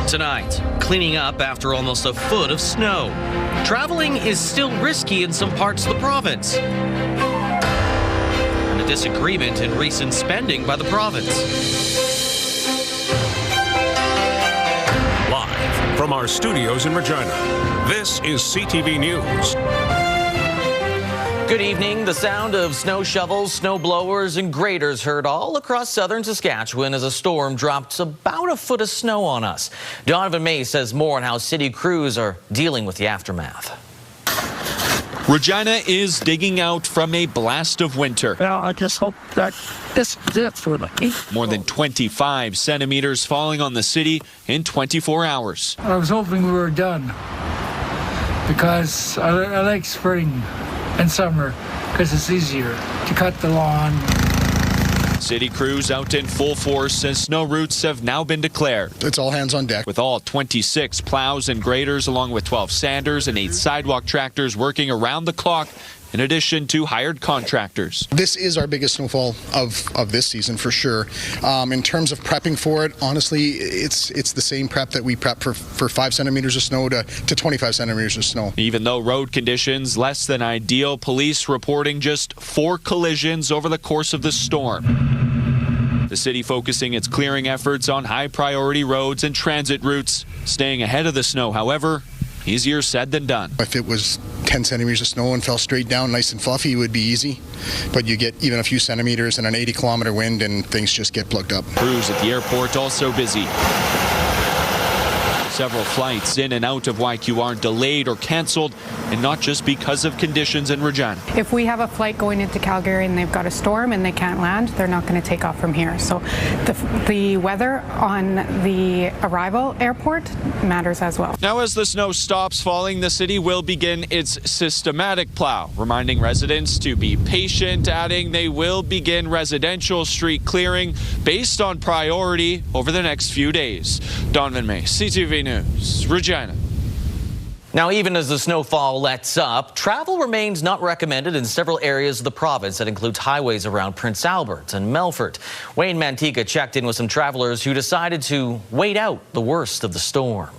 Tonight, cleaning up after almost a foot of snow. Traveling is still risky in some parts of the province. And a disagreement in recent spending by the province. Live from our studios in Regina, this is CTV News. Good evening. The sound of snow shovels, snow blowers, and graders heard all across southern Saskatchewan as a storm dropped about a foot of snow on us. Donovan May says more on how city crews are dealing with the aftermath. Regina is digging out from a blast of winter. Well, I just hope that this is it for me. More than 25 centimeters falling on the city in 24 hours. I was hoping we were done because I like spring and summer because it's easier to cut the lawn. City crews out in full force as snow routes have now been declared. It's all hands on deck. With all 26 plows and graders along with 12 sanders and 8 sidewalk tractors working around the clock in addition to hired contractors. This is our biggest snowfall of this season for sure. In terms of prepping for it, honestly, it's the same prep that we prep for 5 centimeters of snow to 25 centimeters of snow. Even though road conditions less than ideal, police reporting just 4 collisions over the course of the storm. The city focusing its clearing efforts on high priority roads and transit routes. Staying ahead of the snow, however, easier said than done. If it was 10 centimeters of snow and fell straight down nice and fluffy, it would be easy. But you get even a few centimeters and an 80-kilometer wind and things just get plugged up. Crews at the airport also busy. Several flights in and out of YQR delayed or canceled, and not just because of conditions in Regina. If we have a flight going into Calgary and they've got a storm and they can't land, they're not going to take off from here. So the weather on the arrival airport matters as well. Now, as the snow stops falling, the city will begin its systematic plow, reminding residents to be patient, adding they will begin residential street clearing based on priority over the next few days. Donovan May, CTV News, Regina. Now, even as the snowfall lets up, travel remains not recommended in several areas of the province. That includes highways around Prince Albert and Melfort. Wayne Mantika checked in with some travelers who decided to wait out the worst of the storm.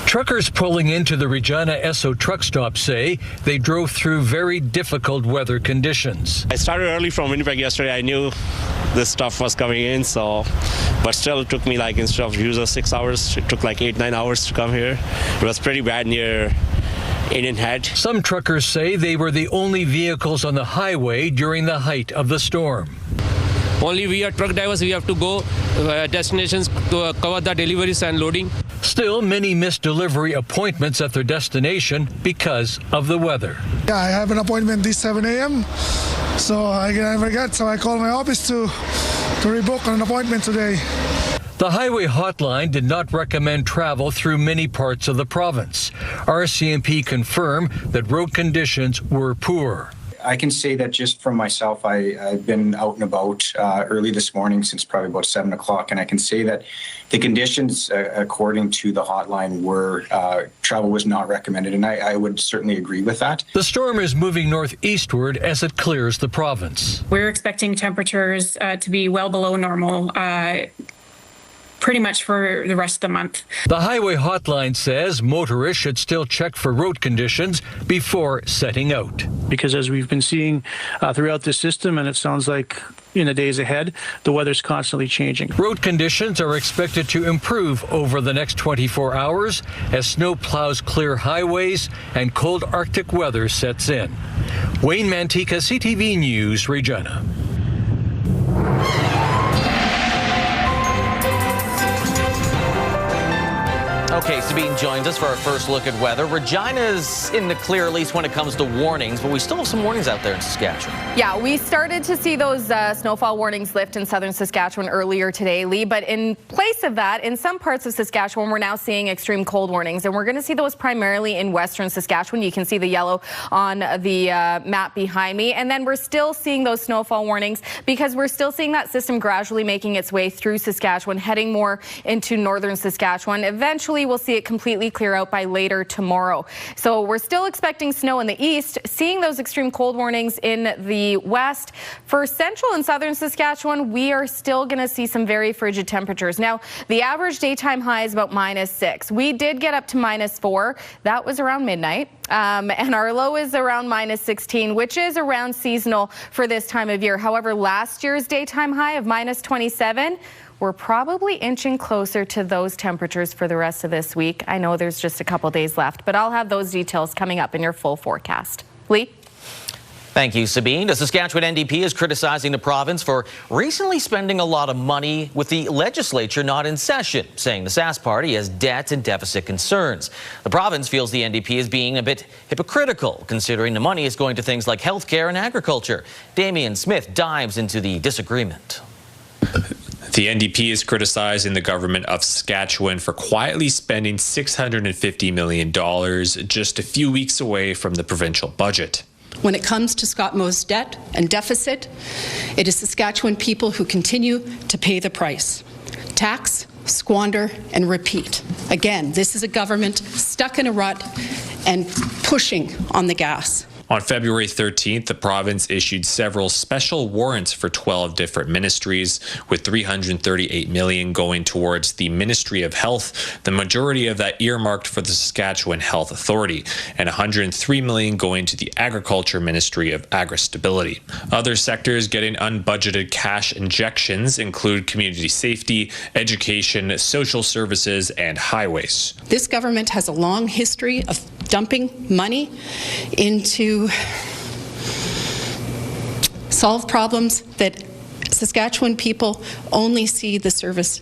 Truckers pulling into the Regina Esso truck stop say they drove through very difficult weather conditions. I started early from Winnipeg yesterday. I knew this stuff was coming in, but still it took me instead of usual 6 hours, it took 8-9 hours to come here. It was pretty bad near Indian Head. Some truckers say they were the only vehicles on the highway during the height of the storm. Only we are truck drivers, we have to go destinations to cover the deliveries and loading. Still, many missed delivery appointments at their destination because of the weather. Yeah, I have an appointment this 7 a.m. So I forgot, so I called my office to rebook an appointment today. The highway hotline did not recommend travel through many parts of the province. RCMP confirmed that road conditions were poor. I can say that just from myself, I've been out and about early this morning since probably about 7 o'clock, and I can say that the conditions, according to the hotline, were travel was not recommended, and I would certainly agree with that. The storm is moving northeastward as it clears the province. We're expecting temperatures to be well below normal pretty much for the rest of the month. The highway hotline says motorists should still check for road conditions before setting out. Because as we've been seeing throughout the system, and it sounds like in the days ahead, the weather's constantly changing. Road conditions are expected to improve over the next 24 hours as snow plows clear highways and cold Arctic weather sets in. Wayne Mantika, CTV News, Regina. Okay, Sabine joins us for our first look at weather. Regina's in the clear, at least when it comes to warnings, but we still have some warnings out there in Saskatchewan. Yeah, we started to see those snowfall warnings lift in southern Saskatchewan earlier today, Lee, but in place of that, in some parts of Saskatchewan, we're now seeing extreme cold warnings, and we're going to see those primarily in western Saskatchewan. You can see the yellow on the map behind me, and then we're still seeing those snowfall warnings because we're still seeing that system gradually making its way through Saskatchewan, heading more into northern Saskatchewan. Eventually, likely we'll see it completely clear out by later tomorrow. So we're still expecting snow in the east, seeing those extreme cold warnings in the west. For central and southern Saskatchewan, we are still going to see some very frigid temperatures. Now, the average daytime high is about -6. We did get up to -4. That was around midnight. And our low is around -16, which is around seasonal for this time of year. However, last year's daytime high of -27, we're probably inching closer to those temperatures for the rest of this week. I know there's just a couple days left, but I'll have those details coming up in your full forecast. Lee? Thank you, Sabine. The Saskatchewan NDP is criticizing the province for recently spending a lot of money with the legislature not in session, saying the Sask party has debt and deficit concerns. The province feels the NDP is being a bit hypocritical, considering the money is going to things like healthcare and agriculture. Damian Smith dives into the disagreement. The NDP is criticizing the government of Saskatchewan for quietly spending $650 million just a few weeks away from the provincial budget. When it comes to Scott Moe's debt and deficit, it is Saskatchewan people who continue to pay the price. Tax, squander, and repeat. Again, this is a government stuck in a rut and pushing on the gas. On February 13th, the province issued several special warrants for 12 different ministries, with $338 million going towards the Ministry of Health, the majority of that earmarked for the Saskatchewan Health Authority, and $103 million going to the Agriculture Ministry of Agri-Stability. Other sectors getting unbudgeted cash injections include community safety, education, social services, and highways. This government has a long history of dumping money into solve problems that Saskatchewan people only see the service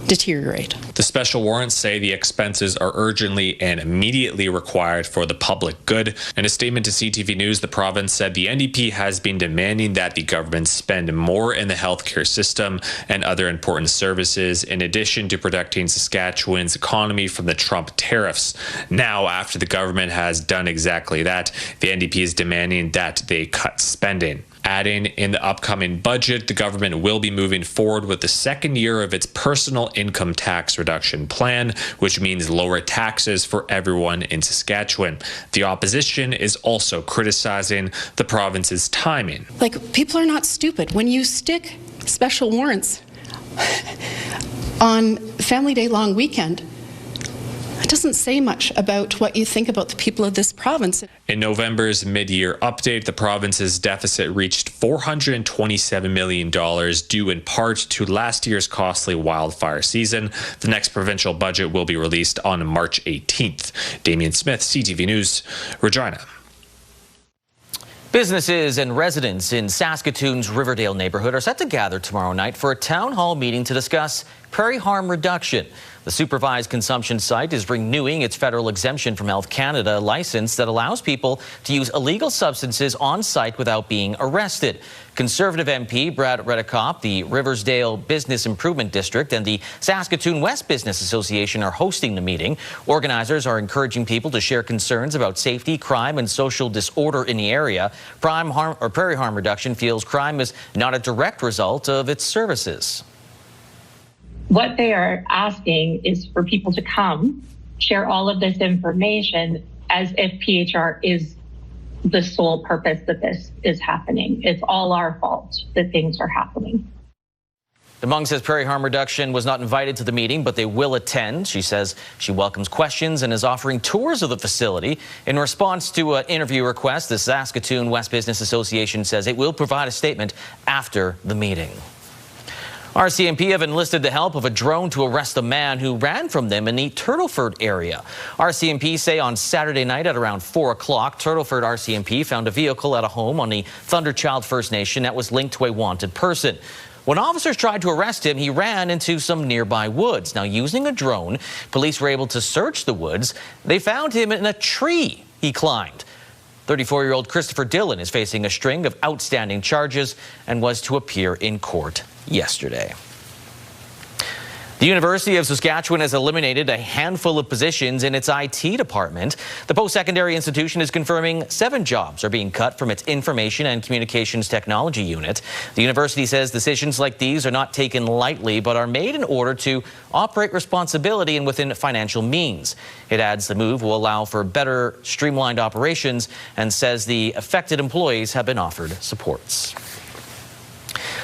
deteriorate. The special warrants say the expenses are urgently and immediately required for the public good. In a statement to CTV News, the province said the NDP has been demanding that the government spend more in the healthcare system and other important services, in addition to protecting Saskatchewan's economy from the Trump tariffs. Now, after the government has done exactly that, the NDP is demanding that they cut spending. Adding, in the upcoming budget, the government will be moving forward with the second year of its personal income tax reduction plan, which means lower taxes for everyone in Saskatchewan. The opposition is also criticizing the province's timing. Like, people are not stupid. When you stick special warrants on Family Day long weekend, it doesn't say much about what you think about the people of this province. In November's mid-year update, the province's deficit reached $427 million, due in part to last year's costly wildfire season. The next provincial budget will be released on March 18th. Damian Smith, CTV News, Regina. Businesses and residents in Saskatoon's Riverdale neighborhood are set to gather tomorrow night for a town hall meeting to discuss prairie harm reduction. The supervised consumption site is renewing its federal exemption from Health Canada license that allows people to use illegal substances on site without being arrested. Conservative MP Brad Redekop, the Riversdale Business Improvement District, and the Saskatoon West Business Association are hosting the meeting. Organizers are encouraging people to share concerns about safety, crime, and social disorder in the area. Prairie harm reduction feels crime is not a direct result of its services. What they are asking is for people to come, share all of this information as if PHR is the sole purpose that this is happening. It's all our fault that things are happening. DeMung says prairie harm reduction was not invited to the meeting, but they will attend. She says she welcomes questions and is offering tours of the facility. In response to an interview request, the Saskatoon West Business Association says it will provide a statement after the meeting. RCMP have enlisted the help of a drone to arrest a man who ran from them in the Turtleford area. RCMP say on Saturday night at around 4 o'clock, Turtleford RCMP found a vehicle at a home on the Thunderchild First Nation that was linked to a wanted person. When officers tried to arrest him, he ran into some nearby woods. Now, using a drone, police were able to search the woods. They found him in a tree he climbed. 34-year-old Christopher Dillon is facing a string of outstanding charges and was to appear in court yesterday. The University of Saskatchewan has eliminated a handful of positions in its IT department. The post-secondary institution is confirming 7 jobs are being cut from its Information and Communications Technology unit. The university says decisions like these are not taken lightly, but are made in order to operate responsibly and within financial means. It adds the move will allow for better streamlined operations and says the affected employees have been offered supports.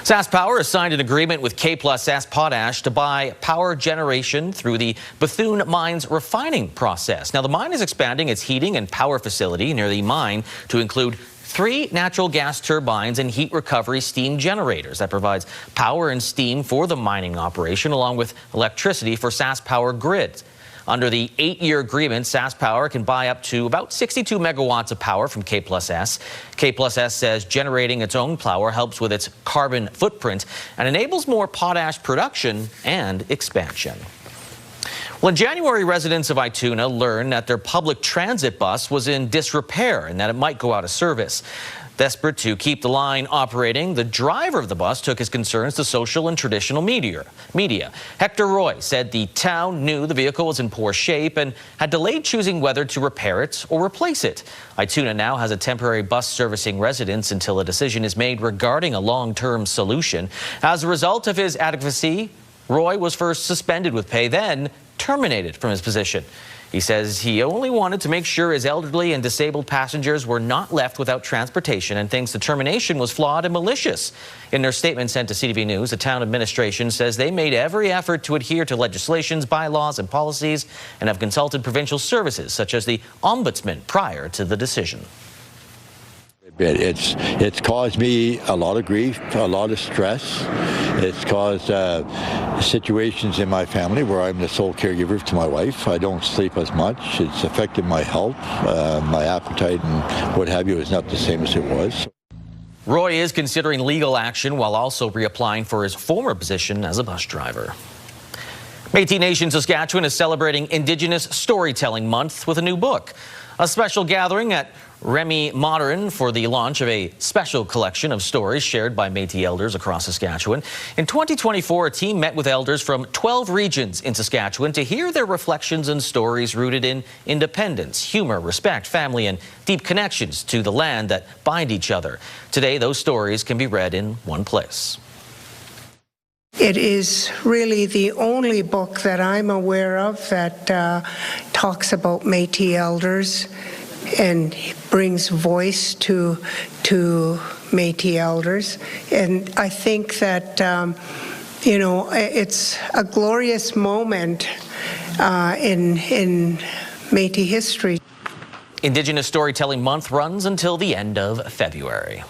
SaskPower has signed an agreement with K+S Potash to buy power generation through the Bethune Mine's refining process. Now, the mine is expanding its heating and power facility near the mine to include 3 natural gas turbines and heat recovery steam generators that provides power and steam for the mining operation, along with electricity for SaskPower grids. Under the 8-year agreement, SaskPower can buy up to about 62 megawatts of power from K+S. K+S says generating its own power helps with its carbon footprint and enables more potash production and expansion. Well, in January, residents of Ituna learned that their public transit bus was in disrepair and that it might go out of service. Desperate to keep the line operating, the driver of the bus took his concerns to social and traditional media. Hector Roy said the town knew the vehicle was in poor shape and had delayed choosing whether to repair it or replace it. Ituna now has a temporary bus servicing residents until a decision is made regarding a long-term solution. As a result of his advocacy, Roy was first suspended with pay, then terminated from his position. He says he only wanted to make sure his elderly and disabled passengers were not left without transportation and thinks the termination was flawed and malicious. In their statement sent to CTV News, the town administration says they made every effort to adhere to legislations, bylaws and policies and have consulted provincial services such as the Ombudsman prior to the decision. It's caused me a lot of grief, a lot of stress. It's caused situations in my family where I'm the sole caregiver to my wife. I don't sleep as much. It's affected my health. My appetite and what have you is not the same as it was. Roy is considering legal action while also reapplying for his former position as a bus driver. Métis Nation Saskatchewan is celebrating Indigenous Storytelling Month with a new book. A special gathering at Remy Modern for the launch of a special collection of stories shared by Métis elders across Saskatchewan. In 2024, a team met with elders from 12 regions in Saskatchewan to hear their reflections and stories rooted in independence, humor, respect, family, and deep connections to the land that bind each other. Today, those stories can be read in one place. It is really the only book that I'm aware of that talks about Métis elders and brings voice to Métis elders. And I think that, it's a glorious moment in Métis history. Indigenous Storytelling Month runs until the end of February.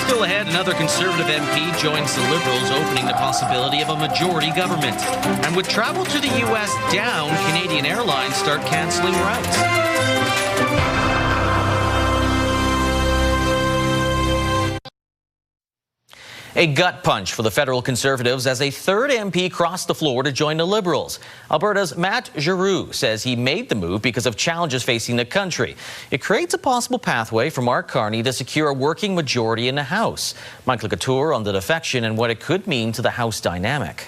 Still ahead, another Conservative MP joins the Liberals, opening the possibility of a majority government. And with travel to the U.S. down, Canadian Airlines start canceling routes. A gut punch for the federal Conservatives as a third MP crossed the floor to join the Liberals. Alberta's Matt Giroux says he made the move because of challenges facing the country. It creates a possible pathway for Mark Carney to secure a working majority in the House. Michael Couture on the defection and what it could mean to the House dynamic.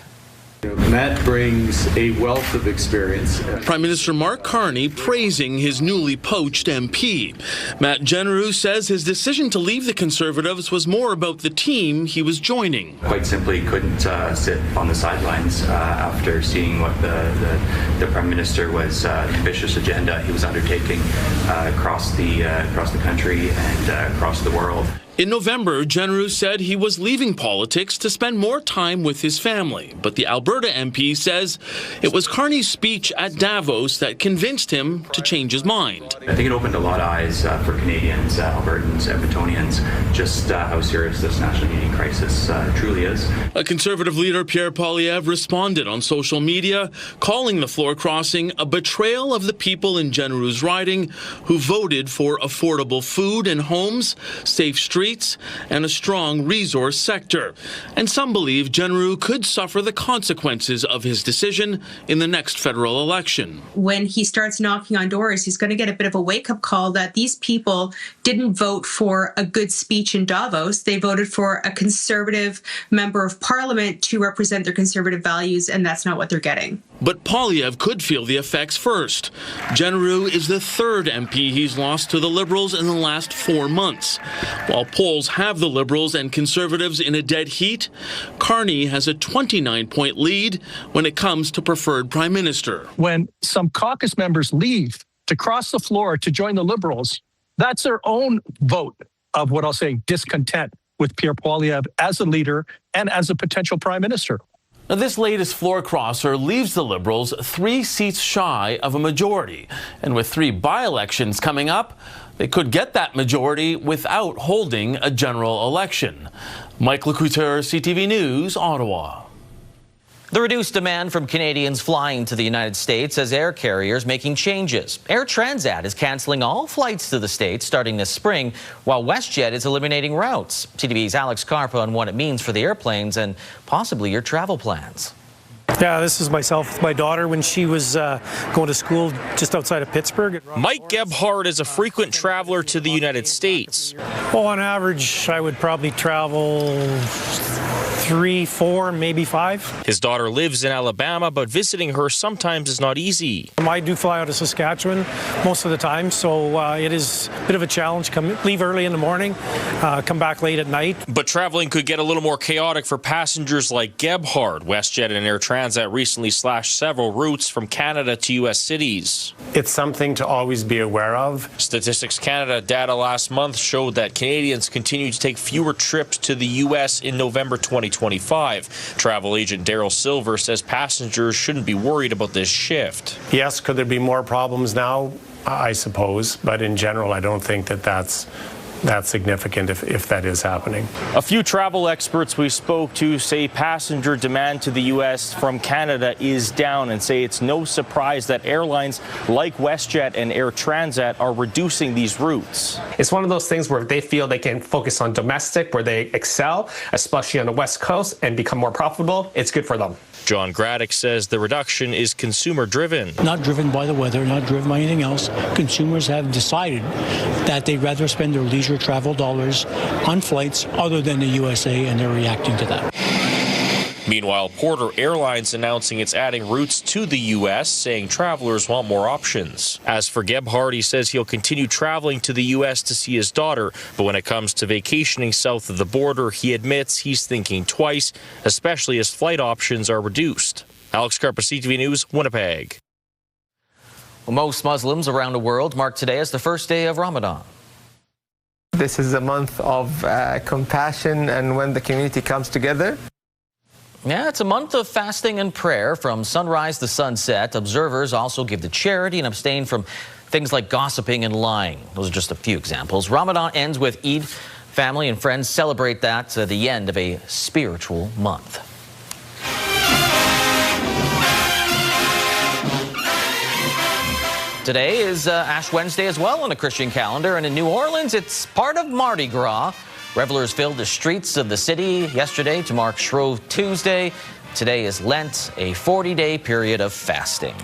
Matt brings a wealth of experience. Prime Minister Mark Carney praising his newly poached MP. Matt Giroux says his decision to leave the Conservatives was more about the team he was joining. Quite simply couldn't sit on the sidelines after seeing what the Prime Minister was, the ambitious agenda he was undertaking across the country and across the world. In November, Giroux said he was leaving politics to spend more time with his family. But the Alberta MP says it was Carney's speech at Davos that convinced him to change his mind. I think it opened a lot of eyes for Canadians, Albertans, Edmontonians, just how serious this national unity crisis truly is. A Conservative leader, Pierre Poilievre, responded on social media, calling the floor crossing a betrayal of the people in Giroux's riding who voted for affordable food and homes, safe streets, streets and a strong resource sector. And some believe Jenneru could suffer the consequences of his decision in the next federal election. When he starts knocking on doors, he's going to get a bit of a wake-up call that these people didn't vote for a good speech in Davos. They voted for a conservative member of parliament to represent their conservative values, and that's not what they're getting. But Poilievre could feel the effects first. Jenneru is the third MP he's lost to the Liberals in the last 4 months. While polls have the Liberals and Conservatives in a dead heat, Carney has a 29-point lead when it comes to preferred Prime Minister. When some caucus members leave to cross the floor to join the Liberals, that's their own vote of what I'll say discontent with Pierre Poilievre as a leader and as a potential Prime Minister. Now, this latest floor crosser leaves the Liberals 3 seats shy of a majority. And with 3 by-elections coming up, they could get that majority without holding a general election. Mike Lecouteur, CTV News, Ottawa. The reduced demand from Canadians flying to the United States has air carriers making changes. Air Transat is canceling all flights to the States starting this spring, while WestJet is eliminating routes. CTV's Alex Carpa on what it means for the airplanes and possibly your travel plans. Yeah, this is myself with my daughter when she was going to school just outside of Pittsburgh. Mike Gebhardt is a frequent traveler to the United States. Well, on average, I would probably travel 3, 4, maybe 5. His daughter lives in Alabama, but visiting her sometimes is not easy. I do fly out of Saskatchewan most of the time, so it is a bit of a challenge. Leave early in the morning, come back late at night. But traveling could get a little more chaotic for passengers like Gebhardt. WestJet and Air Transat recently slashed several routes from Canada to U.S. cities. It's something to always be aware of. Statistics Canada data last month showed that Canadians continue to take fewer trips to the U.S. in November 2025. Travel agent Daryl Silver says passengers shouldn't be worried about this shift. Yes, could there be more problems now? I suppose, but in general, I don't think that that's significant if that is happening. A few travel experts we spoke to say passenger demand to the U.S. from Canada is down and say it's no surprise that airlines like WestJet and Air Transat are reducing these routes. It's one of those things where they feel they can focus on domestic, where they excel, especially on the West Coast, and become more profitable. It's good for them. John Graddick says the reduction is consumer-driven. Not driven by the weather, not driven by anything else. Consumers have decided that they'd rather spend their leisure travel dollars on flights other than the USA, and they're reacting to that. Meanwhile, Porter Airlines announcing it's adding routes to the U.S., saying travelers want more options. As for Gebhardt, he says he'll continue traveling to the U.S. to see his daughter, but when it comes to vacationing south of the border, he admits he's thinking twice, especially as flight options are reduced. Alex Carpa, CTV News, Winnipeg. Well, most Muslims around the world mark today as the first day of Ramadan. This is a month of compassion and when the community comes together. Yeah, it's a month of fasting and prayer from sunrise to sunset. Observers also give to charity and abstain from things like gossiping and lying. Those are just a few examples. Ramadan ends with Eid. Family and friends celebrate that at the end of a spiritual month. Today is Ash Wednesday as well on the Christian calendar, and in New Orleans, it's part of Mardi Gras. Revelers filled the streets of the city yesterday to mark Shrove Tuesday. Today is Lent, a 40-day period of fasting.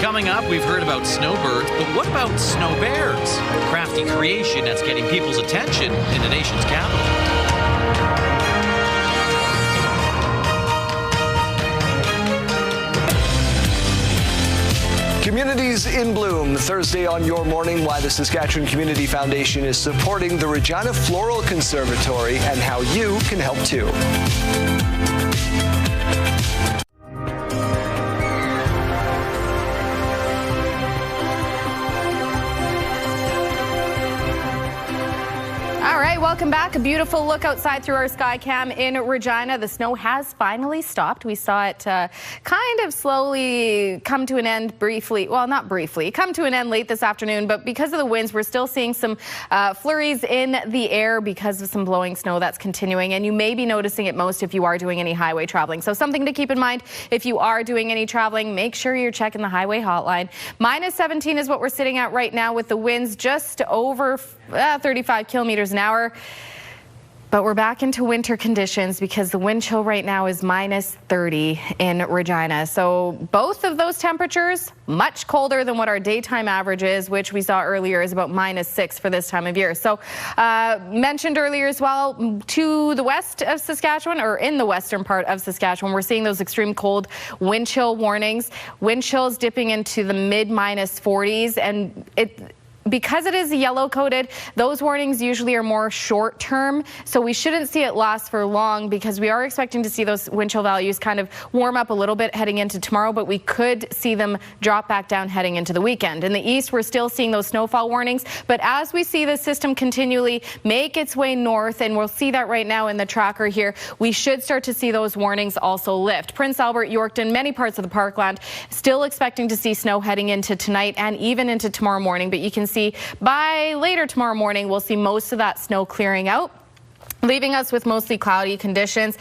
Coming up, we've heard about snowbirds, but what about snow bears? A crafty creation that's getting people's attention in the nation's capital. Communities in Bloom, Thursday on Your Morning, why the Saskatchewan Community Foundation is supporting the Regina Floral Conservatory and how you can help too. Welcome back. A beautiful look outside through our sky cam in Regina. The snow has finally stopped. We saw it kind of slowly come to an end briefly. Well, not briefly. Come to an end late this afternoon, but because of the winds, we're still seeing some flurries in the air because of some blowing snow that's continuing. And you may be noticing it most if you are doing any highway traveling. So something to keep in mind if you are doing any traveling, make sure you're checking the highway hotline. -17 is what we're sitting at right now with the winds just over 35 kilometers an hour. But we're back into winter conditions because the wind chill right now is minus 30 in Regina. So both of those temperatures much colder than what our daytime average is, which we saw earlier is about minus 6 for this time of year. So mentioned earlier as well, to the west of Saskatchewan, or in the western part of Saskatchewan, we're seeing those extreme cold wind chill warnings. Wind chills dipping into the mid minus 40s, and because it is yellow coated, those warnings usually are more short term, so we shouldn't see it last for long because we are expecting to see those wind chill values kind of warm up a little bit heading into tomorrow, but we could see them drop back down heading into the weekend. In the east, we're still seeing those snowfall warnings, but as we see the system continually make its way north, and we'll see that right now in the tracker here, we should start to see those warnings also lift. Prince Albert, Yorkton, many parts of the Parkland still expecting to see snow heading into tonight and even into tomorrow morning, but you can see by later tomorrow morning, we'll see most of that snow clearing out, leaving us with mostly cloudy conditions.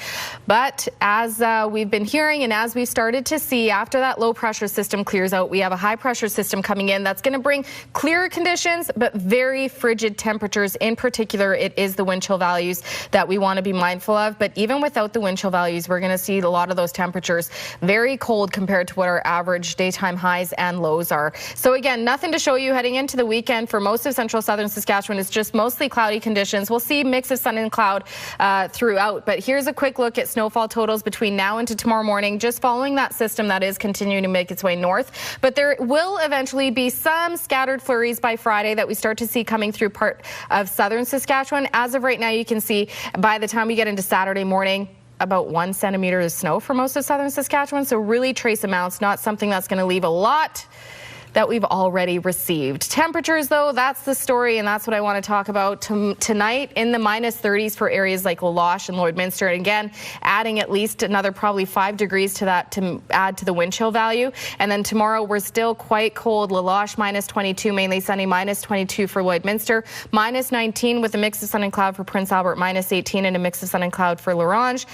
But as we've been hearing and as we've started to see, after that low pressure system clears out, we have a high pressure system coming in that's going to bring clearer conditions but very frigid temperatures. In particular, it is the wind chill values that we want to be mindful of. But even without the wind chill values, we're going to see a lot of those temperatures very cold compared to what our average daytime highs and lows are. So again, nothing to show you heading into the weekend for most of central southern Saskatchewan. It's just mostly cloudy conditions. We'll see a mix of sun and cloud throughout. But here's a quick look at snowfall totals between now and tomorrow morning, just following that system that is continuing to make its way north. But there will eventually be some scattered flurries by Friday that we start to see coming through part of southern Saskatchewan. As of right now, you can see by the time we get into Saturday morning, about 1 centimeter of snow for most of southern Saskatchewan. So really trace amounts, not something that's going to leave a lot that we've already received. Temperatures, though, that's the story, and that's what I want to talk about tonight. In the minus 30s for areas like La Loche and Lloydminster, and again, adding at least another probably 5 degrees to that to add to the wind chill value. And then tomorrow, we're still quite cold. La Loche minus 22, mainly sunny, minus 22 for Lloydminster, minus 19 with a mix of sun and cloud for Prince Albert, minus 18 and a mix of sun and cloud for La Ronge.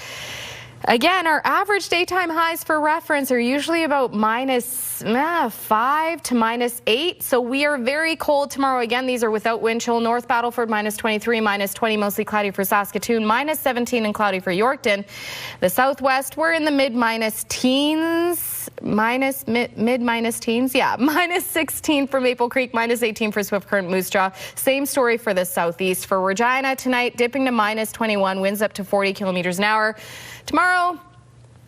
Again, our average daytime highs for reference are usually about minus 5 to minus 8. So we are very cold tomorrow. Again, these are without wind chill. North Battleford, minus 23, minus 20, mostly cloudy for Saskatoon, minus 17 and cloudy for Yorkton. The southwest, we're in the mid-minus teens. Minus 16 for Maple Creek, minus 18 for Swift Current, Moose Jaw. Same story for the southeast. For Regina tonight, dipping to minus 21, winds up to 40 kilometers an hour. Tomorrow,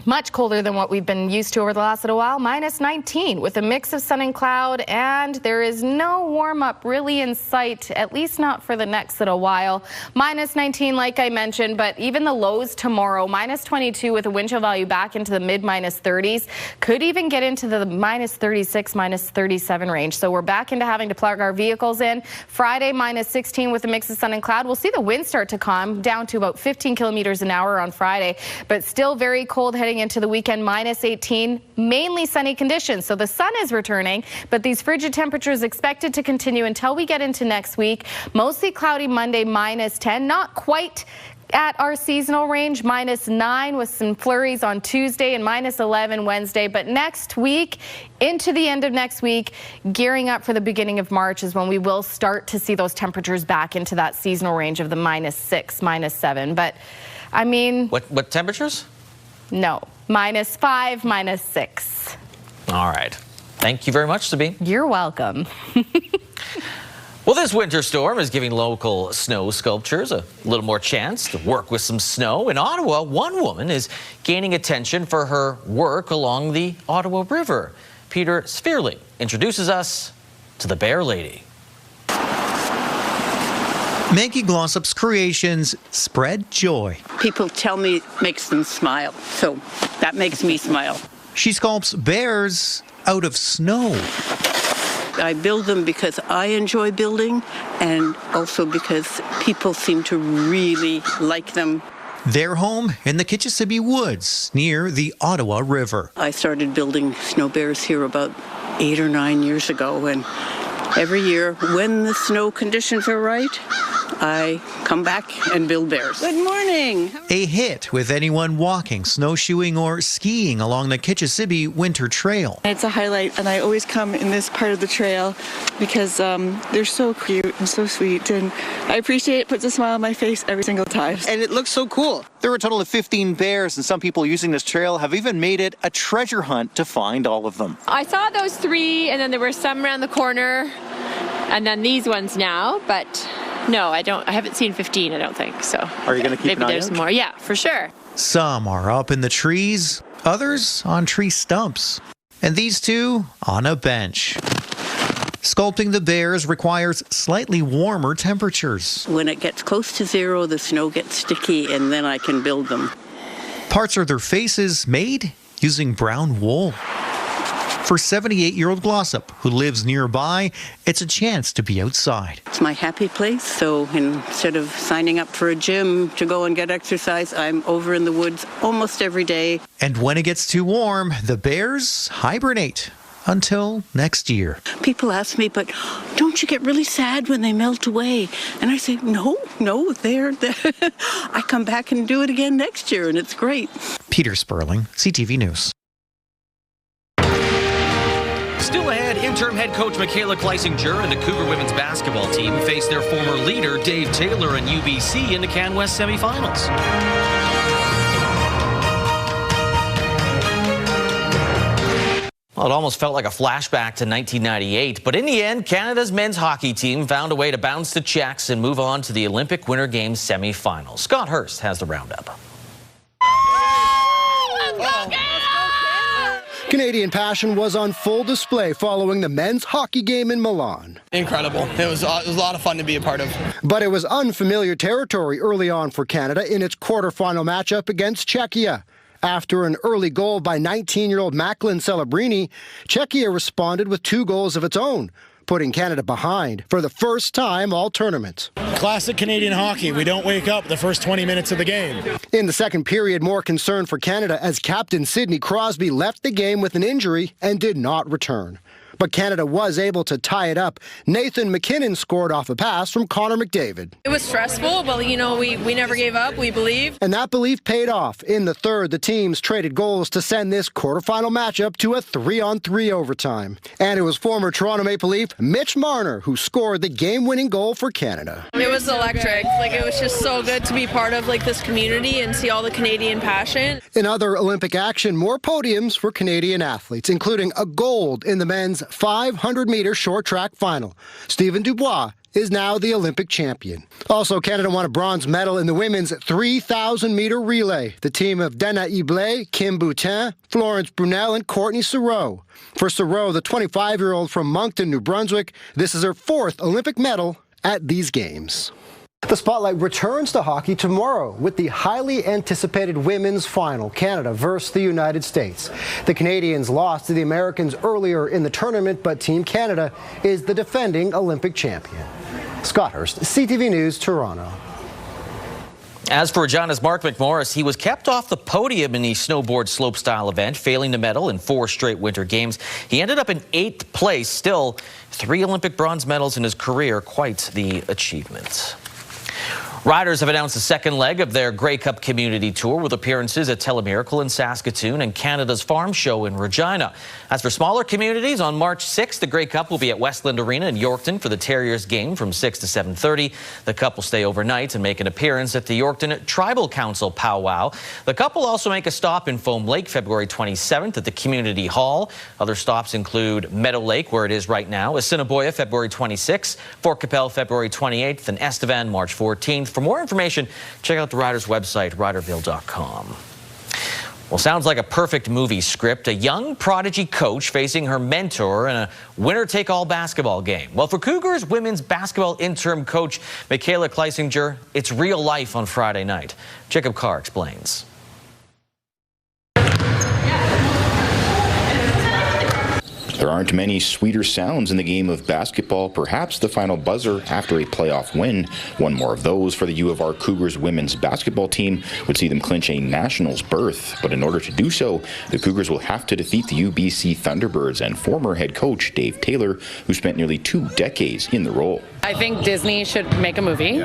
much colder than what we've been used to over the last little while, minus 19 with a mix of sun and cloud, and there is no warm up really in sight, at least not for the next little while. Minus 19, like I mentioned, but even the lows tomorrow, minus 22 with a wind chill value back into the mid minus 30s, could even get into the minus 36, minus 37 range. So we're back into having to plug our vehicles in. Friday, minus 16 with a mix of sun and cloud. We'll see the wind start to calm down to about 15 kilometers an hour on Friday, but still very cold heading into the weekend, minus 18, mainly sunny conditions. So the sun is returning, but these frigid temperatures expected to continue until we get into next week. Mostly cloudy Monday, minus 10, not quite at our seasonal range, minus 9 with some flurries on Tuesday and minus 11 Wednesday. But next week, into the end of next week, gearing up for the beginning of March is when we will start to see those temperatures back into that seasonal range of the minus 6, minus 7. But I mean, what temperatures? No, minus 5, minus 6. All right. Thank you very much, Sabine. You're welcome. Well, this winter storm is giving local snow sculptures a little more chance to work with some snow. In Ottawa, one woman is gaining attention for her work along the Ottawa River. Peter Spherling introduces us to the Bear Lady. Maggie Glossop's creations spread joy. People tell me it makes them smile, so that makes me smile. She sculpts bears out of snow. I build them because I enjoy building and also because people seem to really like them. Their home in the Kitchissippi Woods near the Ottawa River. I started building snow bears here about 8 or 9 years ago, and every year when the snow conditions are right, I come back and build bears. Good morning. A hit with anyone walking, snowshoeing, or skiing along the Kitchissippi Winter Trail. It's a highlight, and I always come in this part of the trail because they're so cute and so sweet, and I appreciate it. Puts a smile on my face every single time. And it looks so cool. There are a total of 15 bears, and some people using this trail have even made it a treasure hunt to find all of them. I saw those 3, and then there were some around the corner, and then these ones now, but no, I haven't seen 15, I don't think, so. Are you going to keep an eye out? Maybe there's more, yeah, for sure. Some are up in the trees, others on tree stumps, and these two on a bench. Sculpting the bears requires slightly warmer temperatures. When it gets close to 0, the snow gets sticky, and then I can build them. Parts of their faces made using brown wool. For 78-year-old Glossop, who lives nearby, it's a chance to be outside. It's my happy place, so instead of signing up for a gym to go and get exercise, I'm over in the woods almost every day. And when it gets too warm, the bears hibernate until next year. People ask me, but don't you get really sad when they melt away? And I say, no, they're I come back and do it again next year, and it's great. Peter Sperling, CTV News. Still ahead, interim head coach Michaela Kleisinger and the Cougar women's basketball team face their former leader, Dave Taylor, and UBC in the CanWest semifinals. Well, it almost felt like a flashback to 1998, but in the end, Canada's men's hockey team found a way to bounce the Czechs and move on to the Olympic Winter Games semifinals. Scott Hurst has the roundup. Canadian passion was on full display following the men's hockey game in Milan. Incredible. It was a lot of fun to be a part of. But it was unfamiliar territory early on for Canada in its quarterfinal matchup against Czechia. After an early goal by 19-year-old Macklin Celebrini, Czechia responded with 2 goals of its own, putting Canada behind for the first time all tournament. Classic Canadian hockey. We don't wake up the first 20 minutes of the game. In the second period, more concern for Canada as captain Sidney Crosby left the game with an injury and did not return. But Canada was able to tie it up. Nathan McKinnon scored off a pass from Connor McDavid. It was stressful, but we never gave up. We believed. And that belief paid off. In the third, the teams traded goals to send this quarterfinal matchup to a 3-on-3 overtime. And it was former Toronto Maple Leaf Mitch Marner who scored the game-winning goal for Canada. It was electric. It was just so good to be part of this community and see all the Canadian passion. In other Olympic action, more podiums for Canadian athletes, including a gold in the men's 500-meter short track final. Stephen Dubois is now the Olympic champion. Also, Canada won a bronze medal in the women's 3,000-meter relay. The team of Dana Iblé, Kim Boutin, Florence Brunel, and Courtney Sereau. For Sereau, the 25-year-old from Moncton, New Brunswick, this is her 4th Olympic medal at these games. The spotlight returns to hockey tomorrow with the highly anticipated women's final, Canada versus the United States. The Canadians lost to the Americans earlier in the tournament, but Team Canada is the defending Olympic champion. Scott Hurst, CTV News, Toronto. As for Regina's Mark McMorris, he was kept off the podium in the snowboard slopestyle event, failing to medal in 4 straight winter games. He ended up in 8th place, still 3 Olympic bronze medals in his career, quite the achievement. Riders have announced the second leg of their Grey Cup Community Tour with appearances at Telemiracle in Saskatoon and Canada's Farm Show in Regina. As for smaller communities, on March 6th, the Grey Cup will be at Westland Arena in Yorkton for the Terriers game from 6 to 7:30. The Cup will stay overnight and make an appearance at the Yorkton Tribal Council powwow. The Cup will also make a stop in Foam Lake February 27th at the Community Hall. Other stops include Meadow Lake, where it is right now, Assiniboia February 26th, Fort Capel February 28th, and Estevan March 14th. For more information, check out the Riders website, riderville.com. Well, sounds like a perfect movie script. A young prodigy coach facing her mentor in a winner-take-all basketball game. Well, for Cougars women's basketball interim coach Michaela Kleisinger, it's real life on Friday night. Jacob Carr explains. There aren't many sweeter sounds in the game of basketball, perhaps the final buzzer after a playoff win. One more of those for the U of R Cougars women's basketball team would see them clinch a nationals berth. But in order to do so, the Cougars will have to defeat the UBC Thunderbirds and former head coach Dave Taylor, who spent nearly 2 decades in the role. I think Disney should make a movie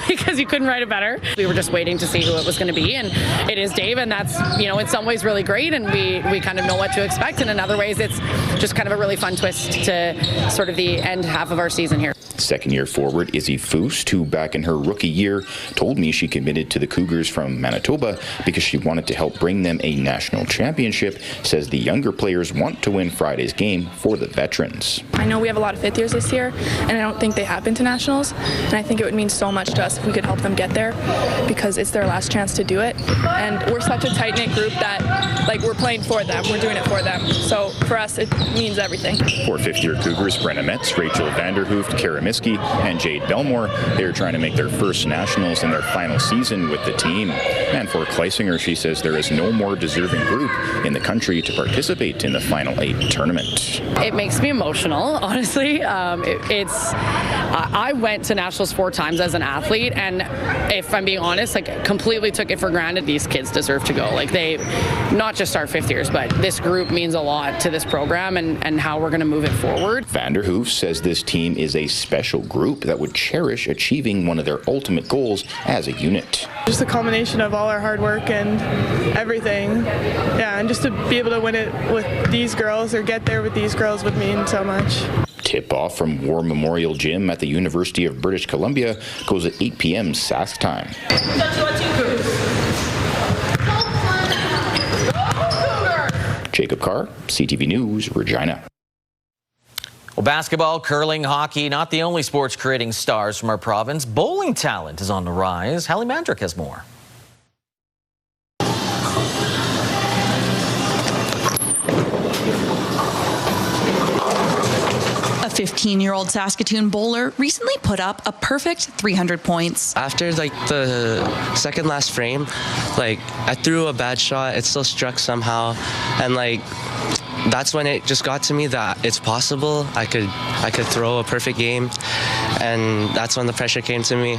because you couldn't write it better. We were just waiting to see who it was going to be, and it is Dave, and that's, in some ways really great, and we kind of know what to expect, and in other ways it's just kind of a really fun twist to sort of the end half of our season here. Second-year forward Izzy Foust, who back in her rookie year told me she committed to the Cougars from Manitoba because she wanted to help bring them a national championship, says the younger players want to win Friday's game for the veterans. I know we have a lot of fifth years this year, and I don't think they have been to nationals, and I think it would mean so much to us if we could help them get there because it's their last chance to do it, and we're such a tight-knit group that we're playing for them, we're doing it for them, so for us it means everything. For fifth-year Cougars, Brenna Metz, Rachel Vanderhooft, Kara Miskey, and Jade Belmore, they're trying to make their first nationals in their final season with the team. And for Kleisinger, she says there is no more deserving group in the country to participate in the Final 8 tournament. It makes me emotional, honestly. I went to nationals 4 times as an athlete, and if I'm being honest, completely took it for granted these kids deserve to go. They, not just our fifth years, but this group means a lot to this program and how we're going to move it forward. Vanderhoof says this team is a special group that would cherish achieving one of their ultimate goals as a unit. Just a culmination of all our hard work and everything. Yeah, and just to be able to win it with these girls or get there with these girls would mean so much. Tip-off from War Memorial Gym at the University of British Columbia goes at 8 p.m. Sask time. Jacob Carr, CTV News, Regina. Well, basketball, curling, hockey, not the only sports creating stars from our province. Bowling talent is on the rise. Hallie Mandrick has more. A 15-year-old Saskatoon bowler recently put up a perfect 300 points. After the second last frame, I threw a bad shot, it still struck somehow, and that's when it just got to me that it's possible. I could throw a perfect game, and that's when the pressure came to me.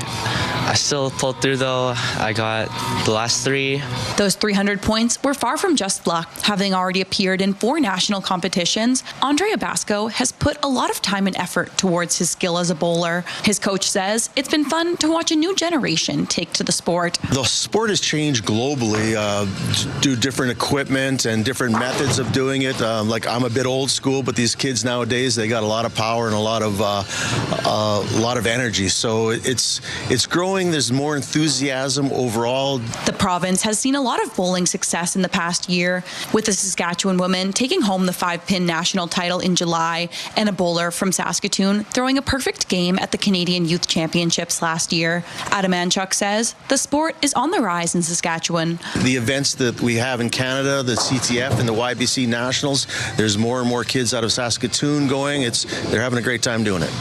I still pulled through though. I got the last 3. Those 300 points were far from just luck. Having already appeared in 4 national competitions, Andre Abasco has put a lot of time and effort towards his skill as a bowler. His coach says it's been fun to watch a new generation take to the sport. The sport has changed globally, do different equipment and different methods of doing it. I'm a bit old school, but these kids nowadays, they got a lot of power and a lot of energy. So it's growing. There's more enthusiasm overall. The province has seen a lot of bowling success in the past year, with the Saskatchewan women taking home the 5-pin national title in July, and a bowler from Saskatoon throwing a perfect game at the Canadian Youth Championships last year. Adam Anchuk says the sport is on the rise in Saskatchewan. The events that we have in Canada, the CTF and the YBC Nationals, there's more and more kids out of Saskatoon going. They're having a great time doing it.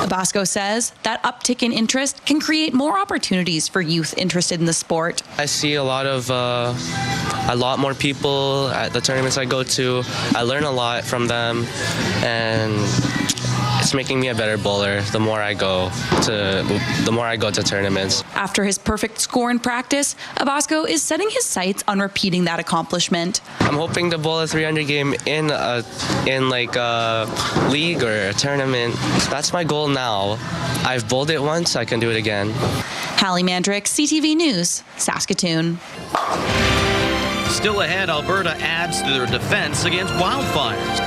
Abasco says that uptick in interest can create more opportunities for youth interested in the sport. I see a lot more people at the tournaments I go to. I learn a lot from them, and it's making me a better bowler the more I go to tournaments. After his perfect score in practice, Abasco is setting his sights on repeating that accomplishment. I'm hoping to bowl a 300 game in a league or a tournament. That's my goal now. I've bowled it once, I can do it again. Hallie Mandrick, CTV News, Saskatoon. Still ahead, Alberta adds to their defense against wildfires.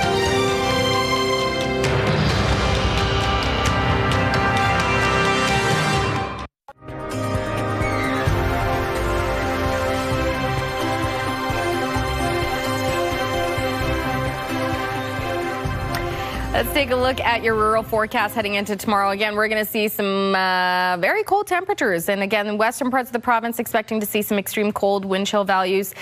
Let's take a look at your rural forecast heading into tomorrow. Again, we're going to see some very cold temperatures. And again, in western parts of the province, expecting to see some extreme cold wind chill values.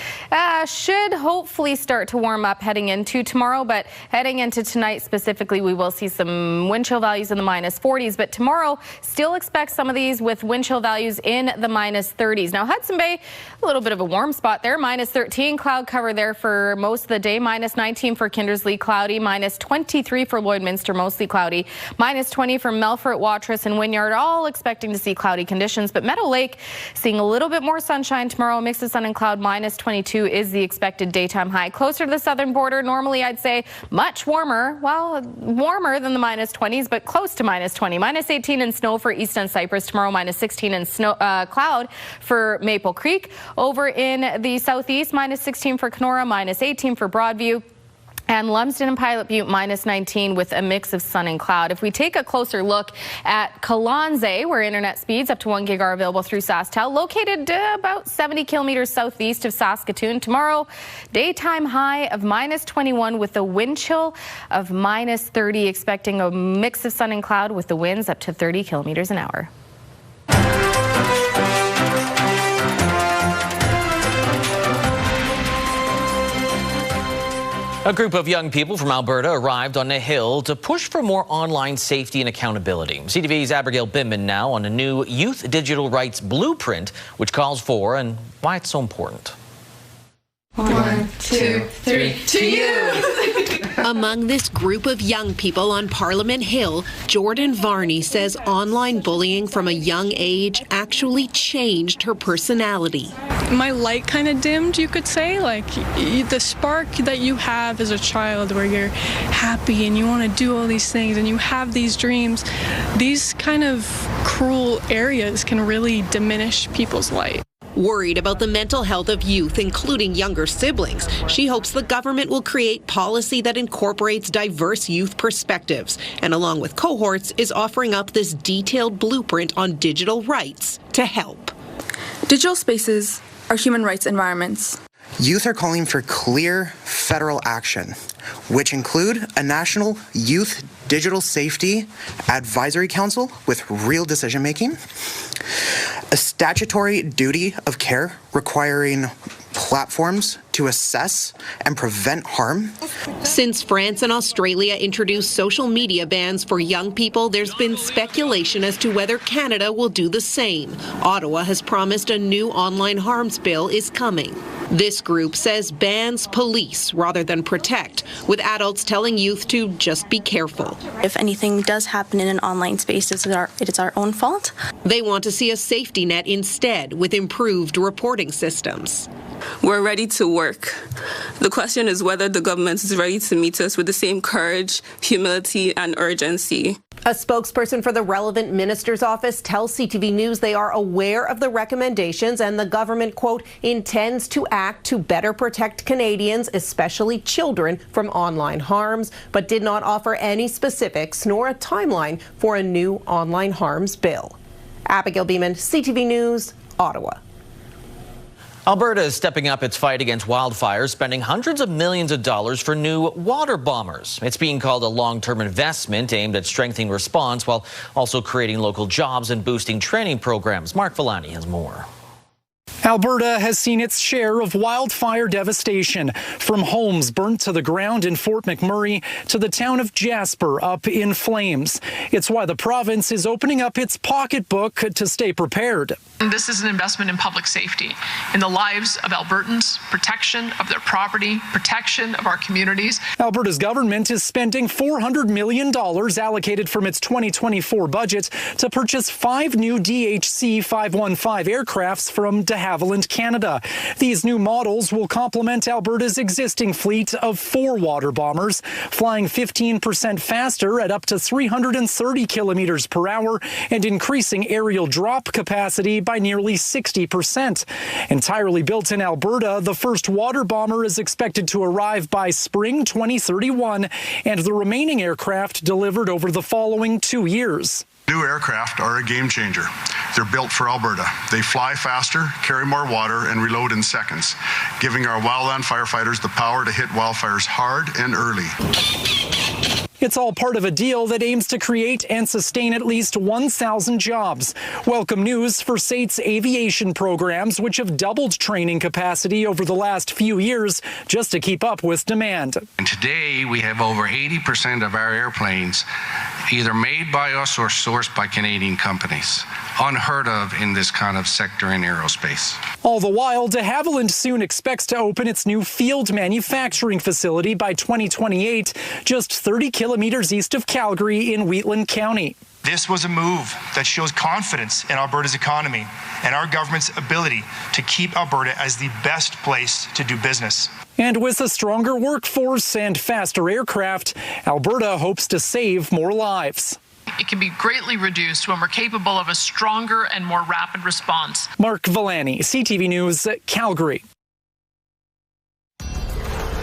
Should hopefully start to warm up heading into tomorrow. But heading into tonight specifically, we will see some wind chill values in the minus 40s. But tomorrow, still expect some of these with wind chill values in the minus 30s. Now, Hudson Bay, a little bit of a warm spot there. Minus 13 cloud cover there for most of the day. Minus 19 for Kindersley, cloudy. Minus 23 for Lloydminster, mostly cloudy. Minus 20 for Melfort, Watrous, and Wynyard, all expecting to see cloudy conditions. But Meadow Lake seeing a little bit more sunshine tomorrow. Mix of sun and cloud. Minus 22 is the expected daytime high. Closer to the southern border, normally I'd say much warmer. Well, warmer than the minus 20s, but close to minus 20. Minus 18 in snow for Easton Cypress tomorrow. Minus 16 in snow cloud for Maple Creek. Over in the southeast, minus 16 for Kenora. Minus 18 for Broadview. And Lumsden and Pilot Butte, minus 19 with a mix of sun and cloud. If we take a closer look at Kalanze, where internet speeds up to 1 gig are available through SaskTel, located about 70 kilometers southeast of Saskatoon. Tomorrow, daytime high of minus 21 with a wind chill of minus 30, expecting a mix of sun and cloud with the winds up to 30 kilometers an hour. A group of young people from Alberta arrived on a hill to push for more online safety and accountability. CTV's Abigail Bimman now on a new youth digital rights blueprint, which calls for and why it's so important. 1, 2, 3, to you! Among this group of young people on Parliament Hill, Jordan Varney says online bullying from a young age actually changed her personality. My light kind of dimmed, you could say. Like the spark that you have as a child where you're happy and you want to do all these things and you have these dreams, these kind of cruel areas can really diminish people's light. Worried about the mental health of youth, including younger siblings, she hopes the government will create policy that incorporates diverse youth perspectives and, along with cohorts, is offering up this detailed blueprint on digital rights to help. Digital spaces are human rights environments. Youth are calling for clear federal action, which include a national youth digital safety advisory council with real decision making, a statutory duty of care requiring platforms to assess and prevent harm. Since France and Australia introduced social media bans for young people, there's been speculation as to whether Canada will do the same. Ottawa has promised a new online harms bill is coming. This group says bans police rather than protect, with adults telling youth to just be careful. If anything does happen in an online space, it is our own fault. They want to see a safety net instead, with improved reporting systems. We're ready to work. The question is whether the government is ready to meet us with the same courage, humility, and urgency. A spokesperson for the relevant minister's office tells CTV News they are aware of the recommendations and the government, quote, intends to act to better protect Canadians, especially children, from online harms, but did not offer any specifics nor a timeline for a new online harms bill. Abigail Beeman, CTV News, Ottawa. Alberta is stepping up its fight against wildfires, spending hundreds of millions of dollars for new water bombers. It's being called a long-term investment aimed at strengthening response while also creating local jobs and boosting training programs. Mark Villani has more. Alberta has seen its share of wildfire devastation, from homes burnt to the ground in Fort McMurray to the town of Jasper up in flames. It's why the province is opening up its pocketbook to stay prepared. This is an investment in public safety, in the lives of Albertans, protection of their property, protection of our communities. Alberta's government is spending $400 million allocated from its 2024 budget to purchase 5 new DHC 515 aircrafts from de Havilland, Canada. These new models will complement Alberta's existing fleet of 4 water bombers, flying 15% faster at up to 330 kilometers per hour and increasing aerial drop capacity by nearly 60%. Entirely built in Alberta, the first water bomber is expected to arrive by spring 2031 and the remaining aircraft delivered over the following 2 years. New aircraft are a game changer. They're built for Alberta. They fly faster, carry more water, and reload in seconds, giving our wildland firefighters the power to hit wildfires hard and early. It's all part of a deal that aims to create and sustain at least 1,000 jobs. Welcome news for SAIT's aviation programs, which have doubled training capacity over the last few years just to keep up with demand. And today, we have over 80% of our airplanes either made by us or sourced by Canadian companies. Unheard of in this kind of sector in aerospace. All the while, de Havilland soon expects to open its new field manufacturing facility by 2028, just 30 kilometers east of Calgary in Wheatland County. This was a move that shows confidence in Alberta's economy and our government's ability to keep Alberta as the best place to do business. And with a stronger workforce and faster aircraft, Alberta hopes to save more lives. It can be greatly reduced when we're capable of a stronger and more rapid response. Mark Villani, CTV News, Calgary.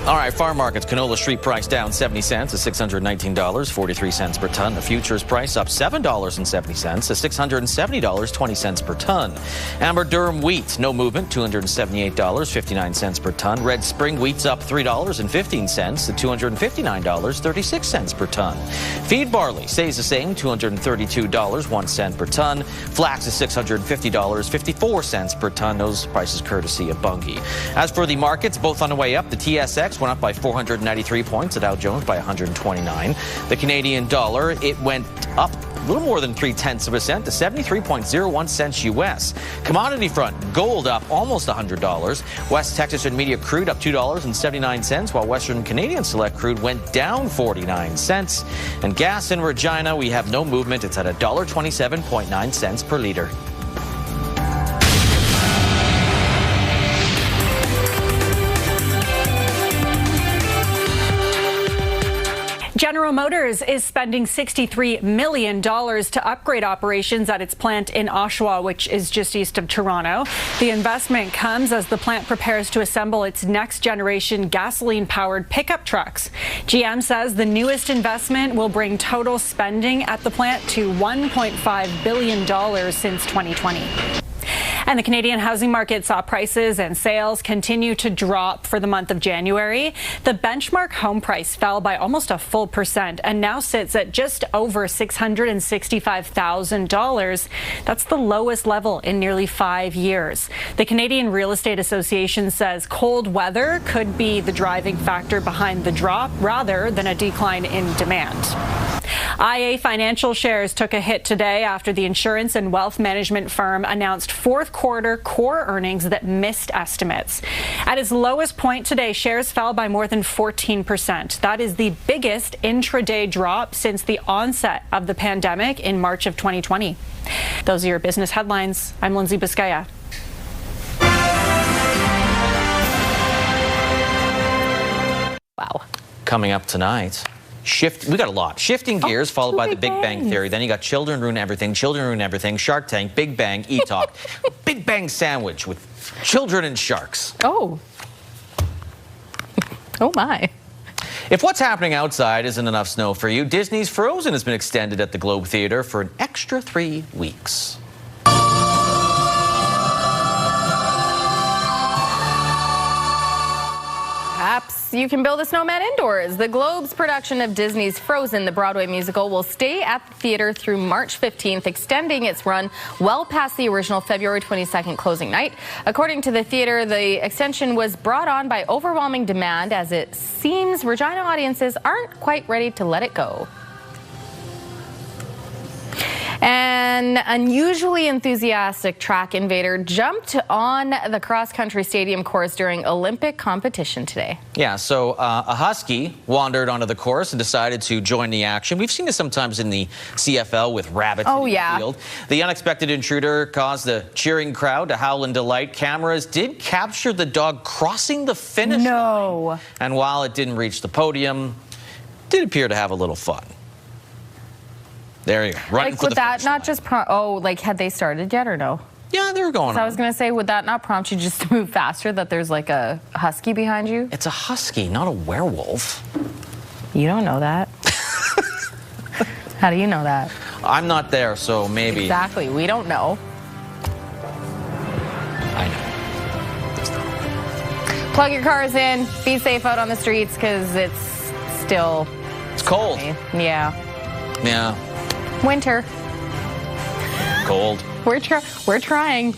All right, farm markets, canola street price down 70 cents to $619.43 per ton. The futures price up $7.70 to $670.20 per ton. Amber durum wheat, no movement, $278.59 per ton. Red spring wheat's up $3.15 to $259.36 per ton. Feed barley stays the same, $232.01 per ton. Flax is $650.54 per ton. Those prices courtesy of Bunge. As for the markets, both on the way up, the TSX went up by 493 points, the Dow Jones by 129. The Canadian dollar, it went up a little more than 0.3% to 73.01 cents US. Commodity front, gold up almost $100. West Texas Intermediate crude up $2.79, while Western Canadian Select crude went down 49 cents. And gas in Regina, we have no movement. It's at $1.27.9 cents per liter. General Motors is spending $63 million to upgrade operations at its plant in Oshawa, which is just east of Toronto. The investment comes as the plant prepares to assemble its next-generation gasoline-powered pickup trucks. GM says the newest investment will bring total spending at the plant to $1.5 billion since 2020. And the Canadian housing market saw prices and sales continue to drop for the month of January. The benchmark home price fell by almost a full percent and now sits at just over $665,000. That's the lowest level in nearly 5 years. The Canadian Real Estate Association says cold weather could be the driving factor behind the drop rather than a decline in demand. IA Financial shares took a hit today after the insurance and wealth management firm announced fourth quarter core earnings that missed estimates. At its lowest point today, shares fell by more than 14%. That is the biggest intraday drop since the onset of the pandemic in March of 2020. Those are your business headlines. I'm Lindsay Biscaya. Wow. Coming up tonight. We got a lot. Shifting gears, followed by the Big Bang Theory. Then you got Children Ruin Everything, Shark Tank, Big Bang, E-Talk, Big Bang Sandwich with children and sharks. Oh. Oh, my. If what's happening outside isn't enough snow for you, Disney's Frozen has been extended at the Globe Theatre for an extra 3 weeks. Perhaps you can build a snowman indoors. The Globe's production of Disney's Frozen, the Broadway musical, will stay at the theater through March 15th, extending its run well past the original February 22nd closing night. According to the theater, the extension was brought on by overwhelming demand, as it seems Regina audiences aren't quite ready to let it go. An unusually enthusiastic track invader jumped on the cross-country stadium course during Olympic competition today. Yeah, so a husky wandered onto the course and decided to join the action. We've seen this sometimes in the CFL with rabbits in the field. The unexpected intruder caused the cheering crowd to howl in delight. Cameras did capture the dog crossing the finish line. And while it didn't reach the podium, it did appear to have a little fun. There you go. Like, would that not just had they started yet or no? Yeah, they were going on. I was going to say, would that not prompt you just to move faster, that there's like a husky behind you? It's a husky, not a werewolf. You don't know that. How do you know that? I'm not there, so maybe. Exactly. We don't know. I know. Plug your cars in. Be safe out on the streets, because it's still cold. Yeah. Yeah. Winter. Cold. We're trying.